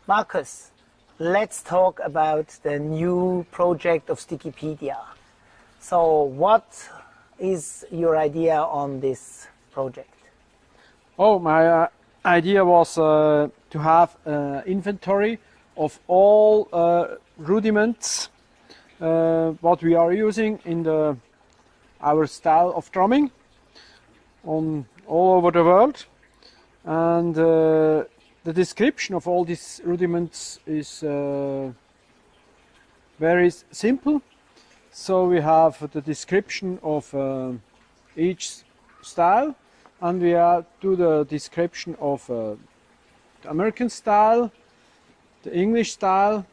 Marcus, let's talk about the new project of Stickipedia. So what is your idea on this project? Oh, my idea was to have inventory of all rudiments what we are using in our style of drumming all over the world, and the description of all these rudiments is very simple. So we have the description of each style, and we do the description of the American style, the English style,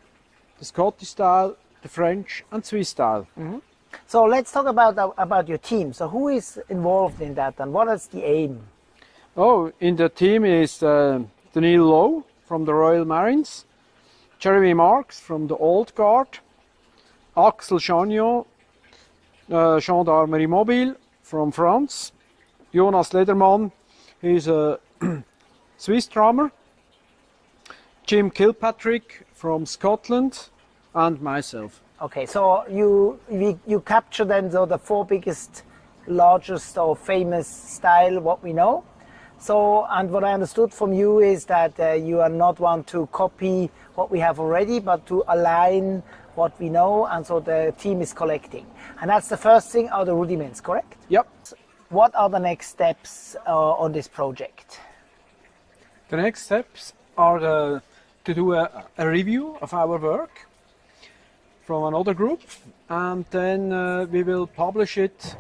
the Scottish style, the French and Swiss style. Mm-hmm. So let's talk about your team. So who is involved in that and what is the aim? Oh, in the team is Daniel Lowe from the Royal Marines, Jeremy Marks from the Old Guard, Axel Chagnon, Gendarmerie Mobile from France, Jonas Lederman, he's a Swiss drummer, Jim Kilpatrick from Scotland, and myself. Okay, so you capture then the four biggest, largest or famous style what we know. So, and what I understood from you is that you are not one to copy what we have already, but to align what we know, and so the team is collecting. And that's the first thing, are the rudiments, correct? Yep. What are the next steps on this project? The next steps are to do a review of our work from another group, and then we will publish it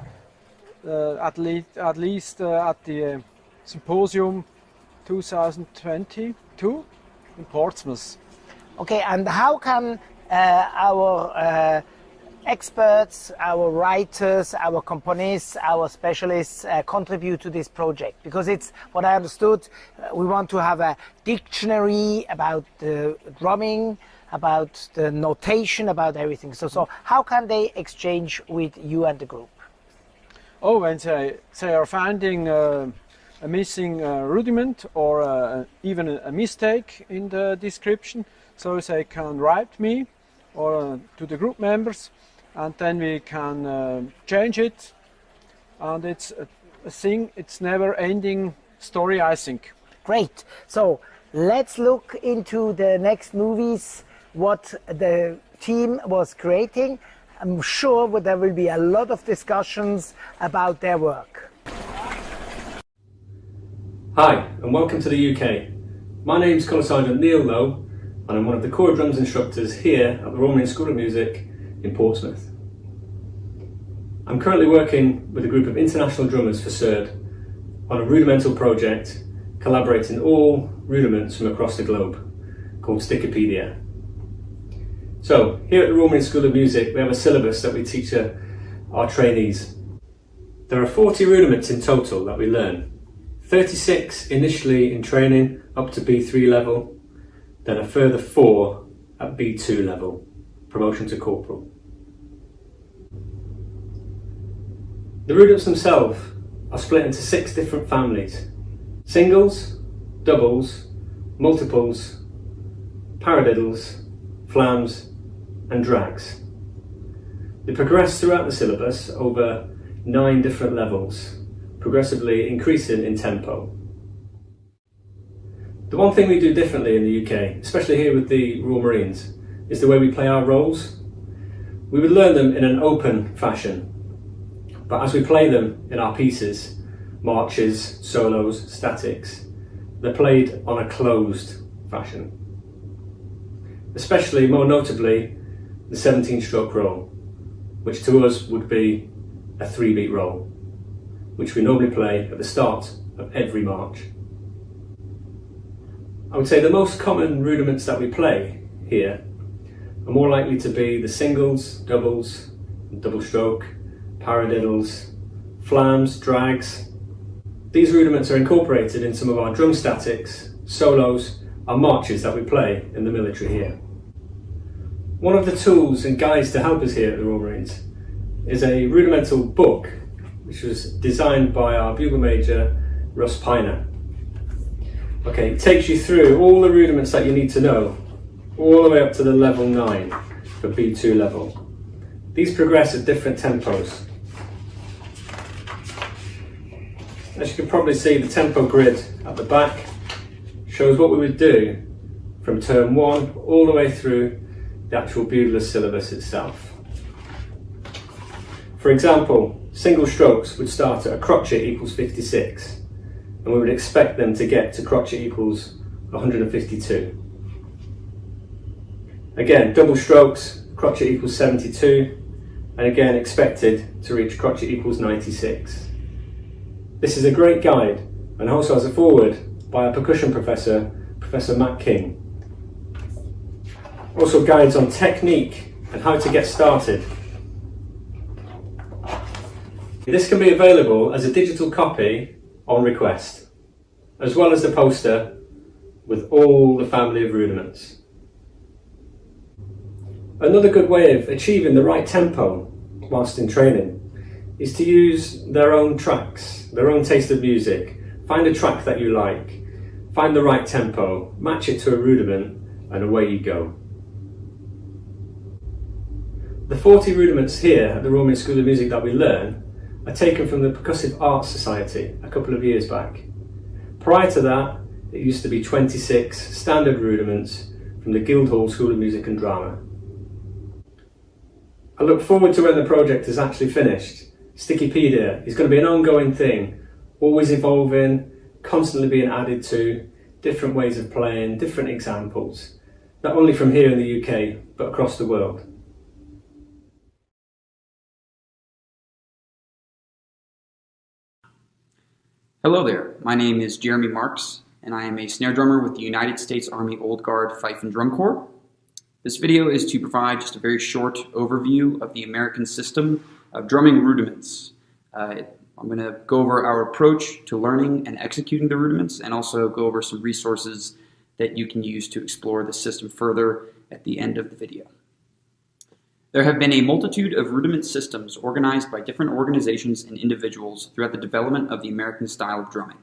at least at the Symposium 2022 in Portsmouth. Okay, and how can our experts, our writers, our componists, our specialists contribute to this project? Because it's what I understood, we want to have a dictionary about the drumming, about the notation, about everything. So how can they exchange with you and the group? Oh, when they are finding a missing rudiment or even a mistake in the description, so they can write me or to the group members, and then we can change it, and it's a thing, it's never ending story, I think. Great. So let's look into the next movies, what the team was creating. I'm sure there will be a lot of discussions about their work. Hi, and welcome to the UK. My name's Colour Sergeant Neil Lowe, and I'm one of the core drums instructors here at the Royal Marine School of Music in Portsmouth. I'm currently working with a group of international drummers for CERD on a rudimental project collaborating all rudiments from across the globe called Stickipedia. So, here at the Royal Marine School of Music we have a syllabus that we teach our trainees. There are 40 rudiments in total that we learn. 36 initially in training up to B3 level, then a further 4 at B2 level, promotion to corporal. The rudiments themselves are split into 6 different families: singles, doubles, multiples, paradiddles, flams and drags. They progress throughout the syllabus over 9 different levels, progressively increasing in tempo. The one thing we do differently in the UK, especially here with the Royal Marines, is the way we play our roles. We would learn them in an open fashion, but as we play them in our pieces, marches, solos, statics, they're played on a closed fashion. Especially, more notably, the 17-stroke roll, which to us would be a 3-beat roll, which we normally play at the start of every march. I would say the most common rudiments that we play here are more likely to be the singles, doubles, double stroke, paradiddles, flams, drags. These rudiments are incorporated in some of our drum statics, solos and marches that we play in the military here. One of the tools and guides to help us here at the Royal Marines is a rudimental book which was designed by our bugle major Russ Piner. Okay, it takes you through all the rudiments that you need to know all the way up to the level 9 for B2 level. These progress at different tempos. As you can probably see, the tempo grid at the back shows what we would do from term 1 all the way through the actual bugler syllabus itself. For example, single strokes would start at a crotchet equals 56, and we would expect them to get to crotchet equals 152. Again, double strokes, crotchet equals 72, and again expected to reach crotchet equals 96. This is a great guide, and also has a foreword by our percussion professor, Professor Matt King. Also guides on technique and how to get started. This can be available as a digital copy on request, as well as the poster with all the family of rudiments. Another good way of achieving the right tempo whilst in training is to use their own tracks, their own taste of music. Find a track that you like, find the right tempo, match it to a rudiment, and away you go. The 40 rudiments here at the Royal School of Music that we learn are taken from the Percussive Arts Society a couple of years back. Prior to that, it used to be 26 standard rudiments from the Guildhall School of Music and Drama. I look forward to when the project is actually finished. Stickipedia is going to be an ongoing thing, always evolving, constantly being added to, different ways of playing, different examples, not only from here in the UK, but across the world. Hello there, my name is Jeremy Marks, and I am a snare drummer with the United States Army Old Guard Fife and Drum Corps. This video is to provide just a very short overview of the American system of drumming rudiments. I'm going to go over our approach to learning and executing the rudiments, and also go over some resources that you can use to explore the system further at the end of the video. There have been a multitude of rudiment systems organized by different organizations and individuals throughout the development of the American style of drumming.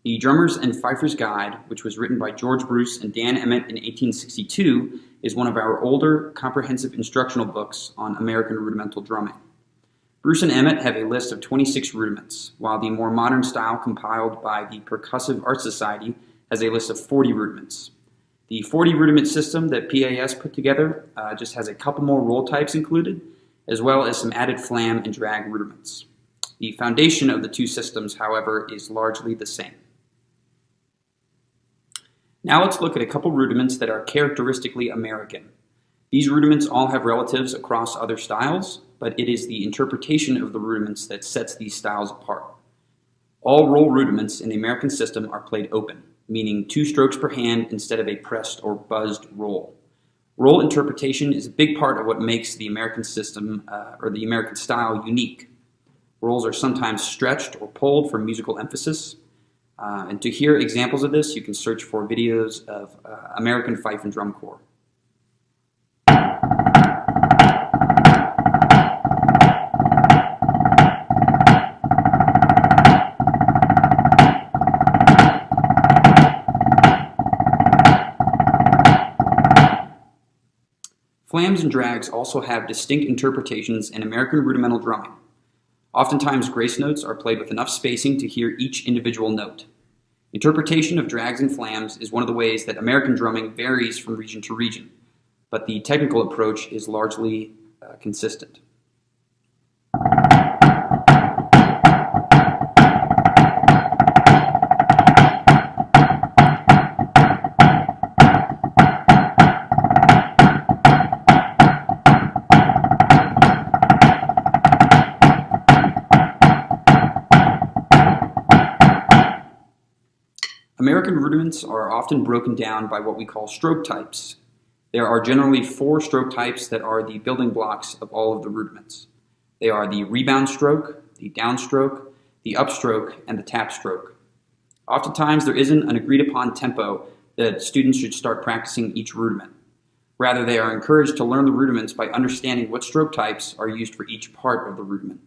The Drummers and Fifers Guide, which was written by George Bruce and Dan Emmett in 1862, is one of our older, comprehensive instructional books on American rudimental drumming. Bruce and Emmett have a list of 26 rudiments, while the more modern style compiled by the Percussive Arts Society has a list of 40 rudiments. The 40 rudiment system that PAS put together just has a couple more roll types included, as well as some added flam and drag rudiments. The foundation of the two systems, however, is largely the same. Now let's look at a couple rudiments that are characteristically American. These rudiments all have relatives across other styles, but it is the interpretation of the rudiments that sets these styles apart. All roll rudiments in the American system are played open, meaning 2 strokes per hand instead of a pressed or buzzed roll. Roll interpretation is a big part of what makes the American system, or the American style, unique. Rolls are sometimes stretched or pulled for musical emphasis. And to hear examples of this, you can search for videos of American Fife and Drum Corps. Flams and drags also have distinct interpretations in American rudimental drumming. Oftentimes, grace notes are played with enough spacing to hear each individual note. Interpretation of drags and flams is one of the ways that American drumming varies from region to region, but the technical approach is largely consistent. American rudiments are often broken down by what we call stroke types. There are generally 4 stroke types that are the building blocks of all of the rudiments. They are the rebound stroke, the downstroke, the upstroke, and the tap stroke. Oftentimes there isn't an agreed upon tempo that students should start practicing each rudiment. Rather, they are encouraged to learn the rudiments by understanding what stroke types are used for each part of the rudiment.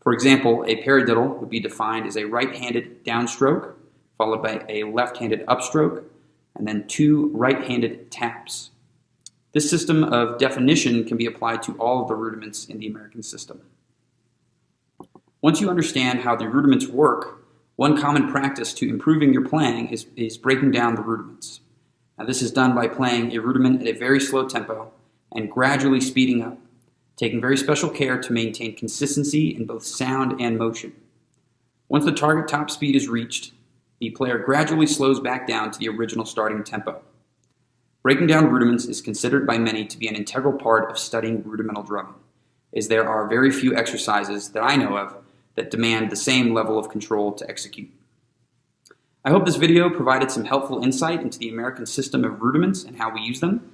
For example, a paradiddle would be defined as a right-handed downstroke, followed by a left-handed upstroke, and then 2 right-handed taps, This system of definition can be applied to all of the rudiments in the American system. Once you understand how the rudiments work, one common practice to improving your playing is breaking down the rudiments. Now, this is done by playing a rudiment at a very slow tempo and gradually speeding up, taking very special care to maintain consistency in both sound and motion. Once the target top speed is reached, the player gradually slows back down to the original starting tempo. Breaking down rudiments is considered by many to be an integral part of studying rudimental drumming, as there are very few exercises that I know of that demand the same level of control to execute. I hope this video provided some helpful insight into the American system of rudiments and how we use them.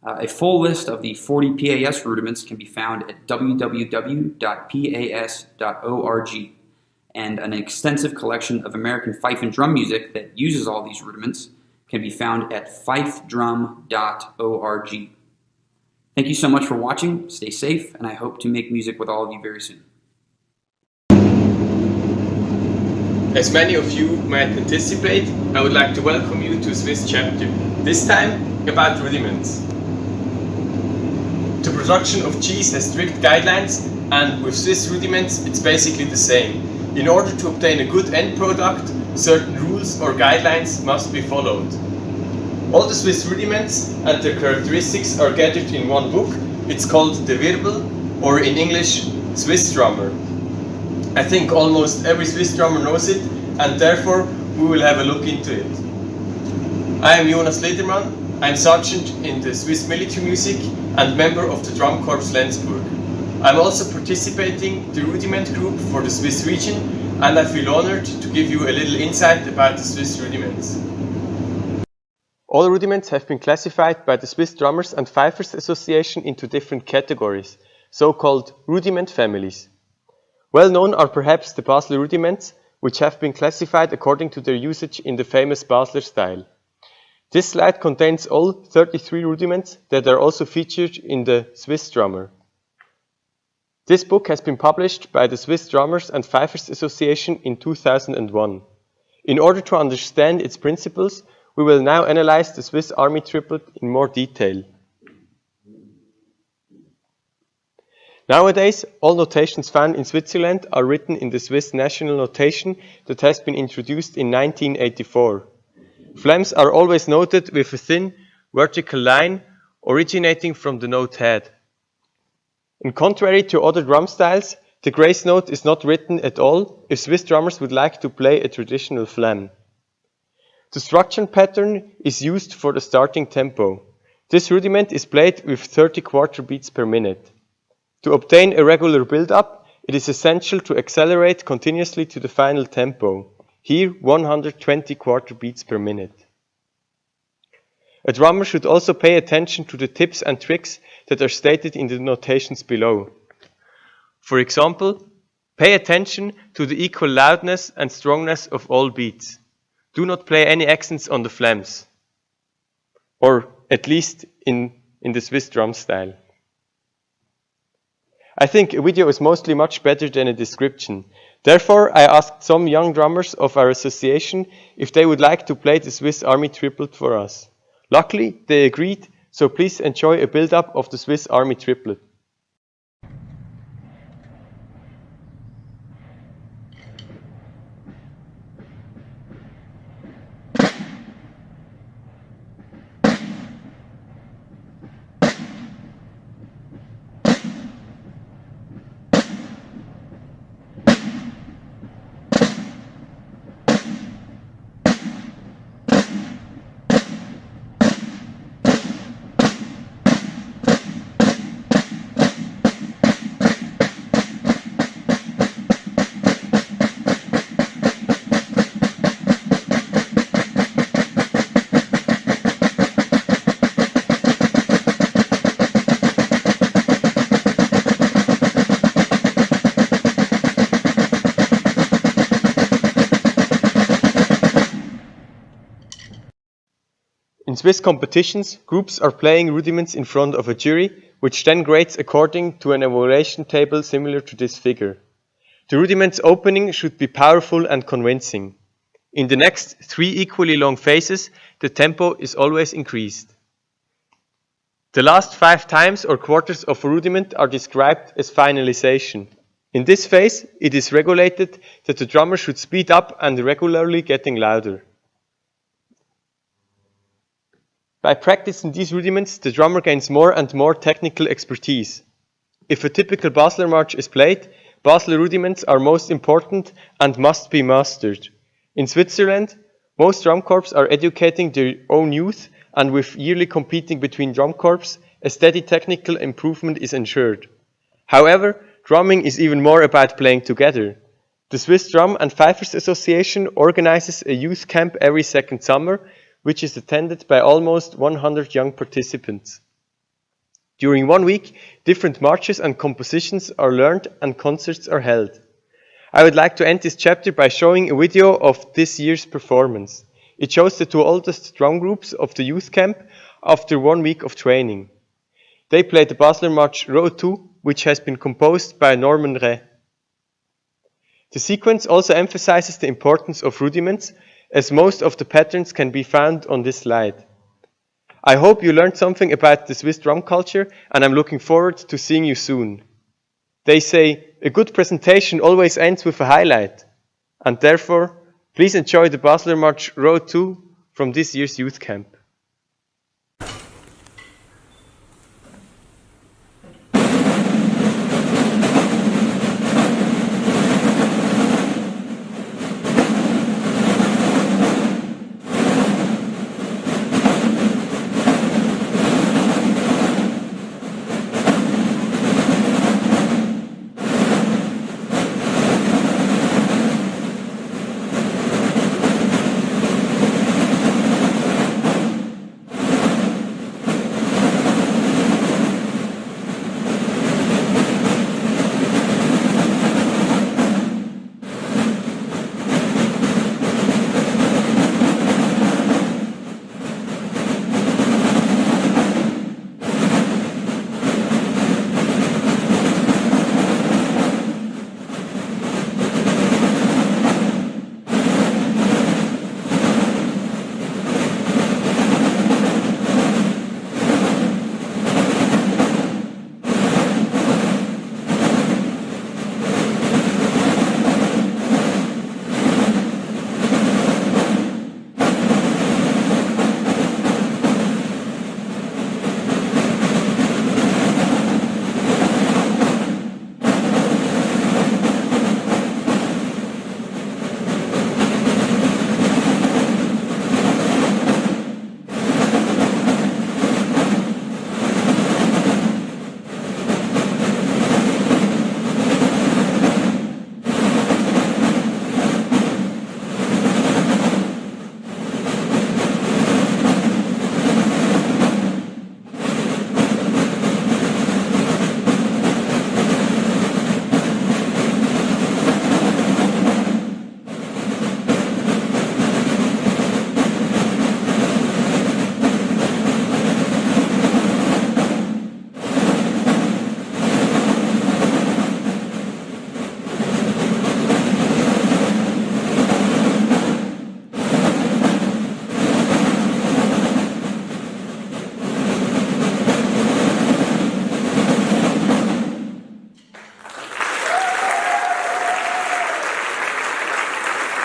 A full list of the 40 PAS rudiments can be found at www.pas.org, and an extensive collection of American fife and drum music that uses all these rudiments can be found at fifedrum.org. Thank you so much for watching, stay safe, and I hope to make music with all of you very soon. As many of you might anticipate, I would like to welcome you to Swiss chapter, this time about rudiments. The production of cheese has strict guidelines, and with Swiss rudiments it's basically the same. In order to obtain a good end product, certain rules or guidelines must be followed. All the Swiss rudiments and their characteristics are gathered in one book. It's called the Wirbel, or in English, Swiss Drummer. I think almost every Swiss drummer knows it, and therefore we will have a look into it. I am Jonas Ledermann. I'm sergeant in the Swiss military music and member of the Drum Corps Lenzburg. I'm also participating in the rudiment group for the Swiss region, and I feel honored to give you a little insight about the Swiss rudiments. All rudiments have been classified by the Swiss Drummers and Fifers Association into different categories, so-called rudiment families. Well known are perhaps the Basler rudiments, which have been classified according to their usage in the famous Basler style. This slide contains all 33 rudiments that are also featured in the Swiss Drummer. This book has been published by the Swiss Drummers and Fifers Association in 2001. In order to understand its principles, we will now analyze the Swiss Army triplet in more detail. Nowadays, all notations found in Switzerland are written in the Swiss national notation that has been introduced in 1984. Flames are always noted with a thin, vertical line originating from the note head. In contrary to other drum styles, the grace note is not written at all if Swiss drummers would like to play a traditional flam. The structure pattern is used for the starting tempo. This rudiment is played with 30 quarter beats per minute. To obtain a regular build-up, it is essential to accelerate continuously to the final tempo, here 120 quarter beats per minute. A drummer should also pay attention to the tips and tricks that are stated in the notations below. For example, pay attention to the equal loudness and strongness of all beats. Do not play any accents on the flams, or at least in the Swiss drum style. I think a video is mostly much better than a description. Therefore, I asked some young drummers of our association if they would like to play the Swiss Army triplet for us. Luckily, they agreed, so please enjoy a build-up of the Swiss Army triplet. In Swiss competitions, groups are playing rudiments in front of a jury, which then grades according to an evaluation table similar to this figure. The rudiment's opening should be powerful and convincing. In the next 3 equally long phases, the tempo is always increased. The last 5 times or quarters of a rudiment are described as finalization. In this phase, it is regulated that the drummer should speed up and regularly getting louder. By practicing these rudiments, the drummer gains more and more technical expertise. If a typical Basler march is played, Basler rudiments are most important and must be mastered. In Switzerland, most drum corps are educating their own youth, and with yearly competing between drum corps, a steady technical improvement is ensured. However, drumming is even more about playing together. The Swiss Drum and Fifers Association organizes a youth camp every second summer, which is attended by almost 100 young participants. During 1 week, different marches and compositions are learned and concerts are held. I would like to end this chapter by showing a video of this year's performance. It shows the 2 oldest drum groups of the youth camp after 1 week of training. They played the Basler March Row 2, which has been composed by Norman Rey. The sequence also emphasizes the importance of rudiments, as most of the patterns can be found on this slide. I hope you learned something about the Swiss drum culture, and I'm looking forward to seeing you soon. They say, a good presentation always ends with a highlight, and therefore, please enjoy the Basler March Row 2 from this year's youth camp.